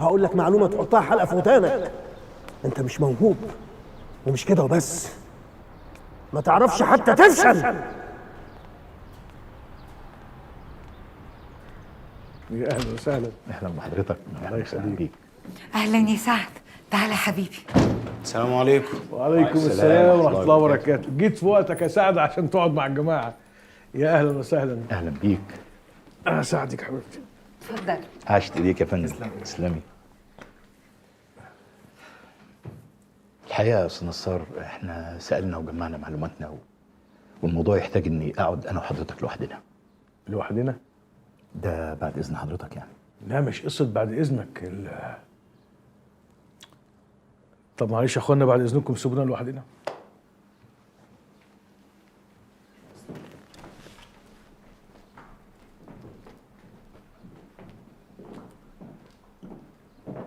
هقول لك معلومه تحطها حلقه في ودانك. انت مش موهوب، ومش كده وبس، ما تعرفش حتى تفشل. يا اهلا وسهلا. اهلا بحضرتك. الله يخليك. اهلا يا سعد، تعالى حبيبي. السلام عليكم. وعليكم السلام ورحمه الله وبركاته. جيت في وقتك يا سعد عشان تقعد مع الجماعه. يا اهلا وسهلا. اهلا بيك. انا ساعدك حبيبتي. اتفضل. عاشت ايديك يا فندم. تسلمي. الحقيقه يا استاذ نصار، احنا سالنا وجمعنا معلوماتنا والموضوع يحتاج اني اقعد انا وحضرتك لوحدنا. لوحدنا؟ ده بعد اذن حضرتك يعني. لا مش قصه بعد اذنك. طب معلش يا اخوانا، بعد اذنكم سيبونا لوحدنا.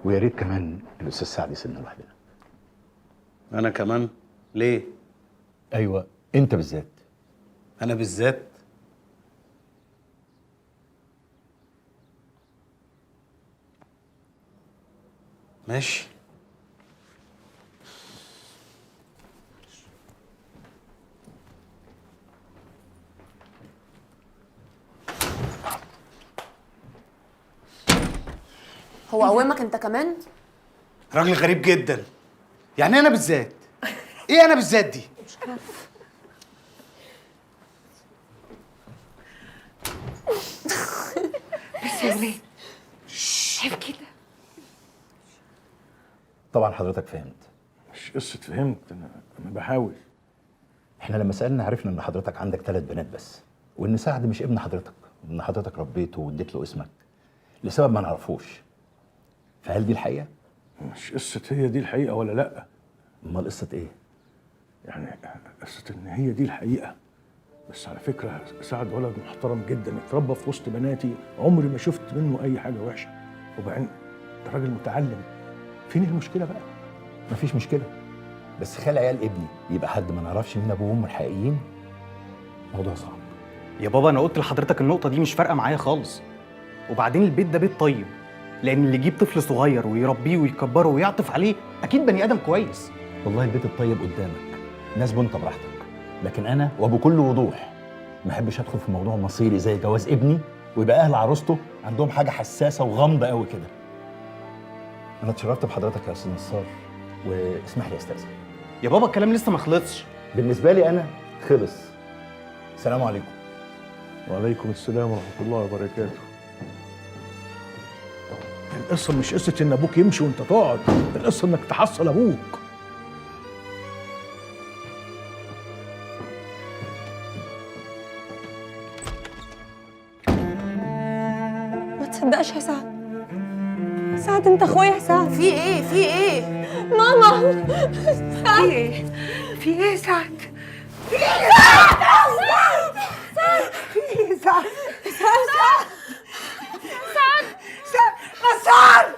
ويا ريت كمان الاستاذ سعد يسيبنا لوحدنا. انا كمان؟ ليه؟ ايوه انت بالذات. انا بالذات؟ ماشي. هو قومك انت كمان؟ راجل غريب جدا. يعني انا بالذات؟ ايه انا بالذات دي؟ بس يا ولاد عيب كده. طبعا حضرتك فهمت. مش قصه فهمت، انا بحاول. احنا لما سالنا عرفنا ان حضرتك عندك 3 بنات بس، وان سعد مش ابن حضرتك، وان حضرتك ربيته واديت له اسمك لسبب ما نعرفوش. فهل دي الحقيقه؟ مش قصه هي دي الحقيقه ولا لا. امال قصه ايه؟ يعني قصه ان هي دي الحقيقه. بس على فكره سعد ولد محترم جدا، اتربى في وسط بناتي، عمري ما شفت منه اي حاجه وحشه. وبعدين ده راجل متعلم. فين المشكله بقى؟ مفيش مشكله، بس خلي عيال ابني يبقى حد ما نعرفش مين ابوه وامه الحقيقيين، موضوع صعب. يا بابا انا قلت لحضرتك النقطه دي مش فارقه معايا خالص. وبعدين البيت ده بيت طيب، لان اللي يجيب طفل صغير ويربيه ويكبره ويعطف عليه اكيد بني ادم كويس. والله البيت الطيب قدامك، ناسبه انت براحتك، لكن انا وبكل وضوح ما احبش ادخل في موضوع مصيري زي جواز ابني ويبقى اهل عروسته عندهم حاجه حساسه وغامضه قوي كده. انا اتشرفت بحضرتك يا استاذ نصار، واسمح لي استاذن. يا بابا الكلام لسه ما خلصش. بالنسبه لي انا خلص. السلام عليكم. وعليكم السلام ورحمه الله وبركاته. القصه مش قصه ان ابوك يمشي وانت تقعد، القصه انك تحصل ابوك. ما تصدقش يا سعد. سعد انت اخويا يا سعد. في ايه؟ في ايه؟ ماما. في ايه؟ في ايه يا سعد؟ في ايه؟ في ايه يا سعد؟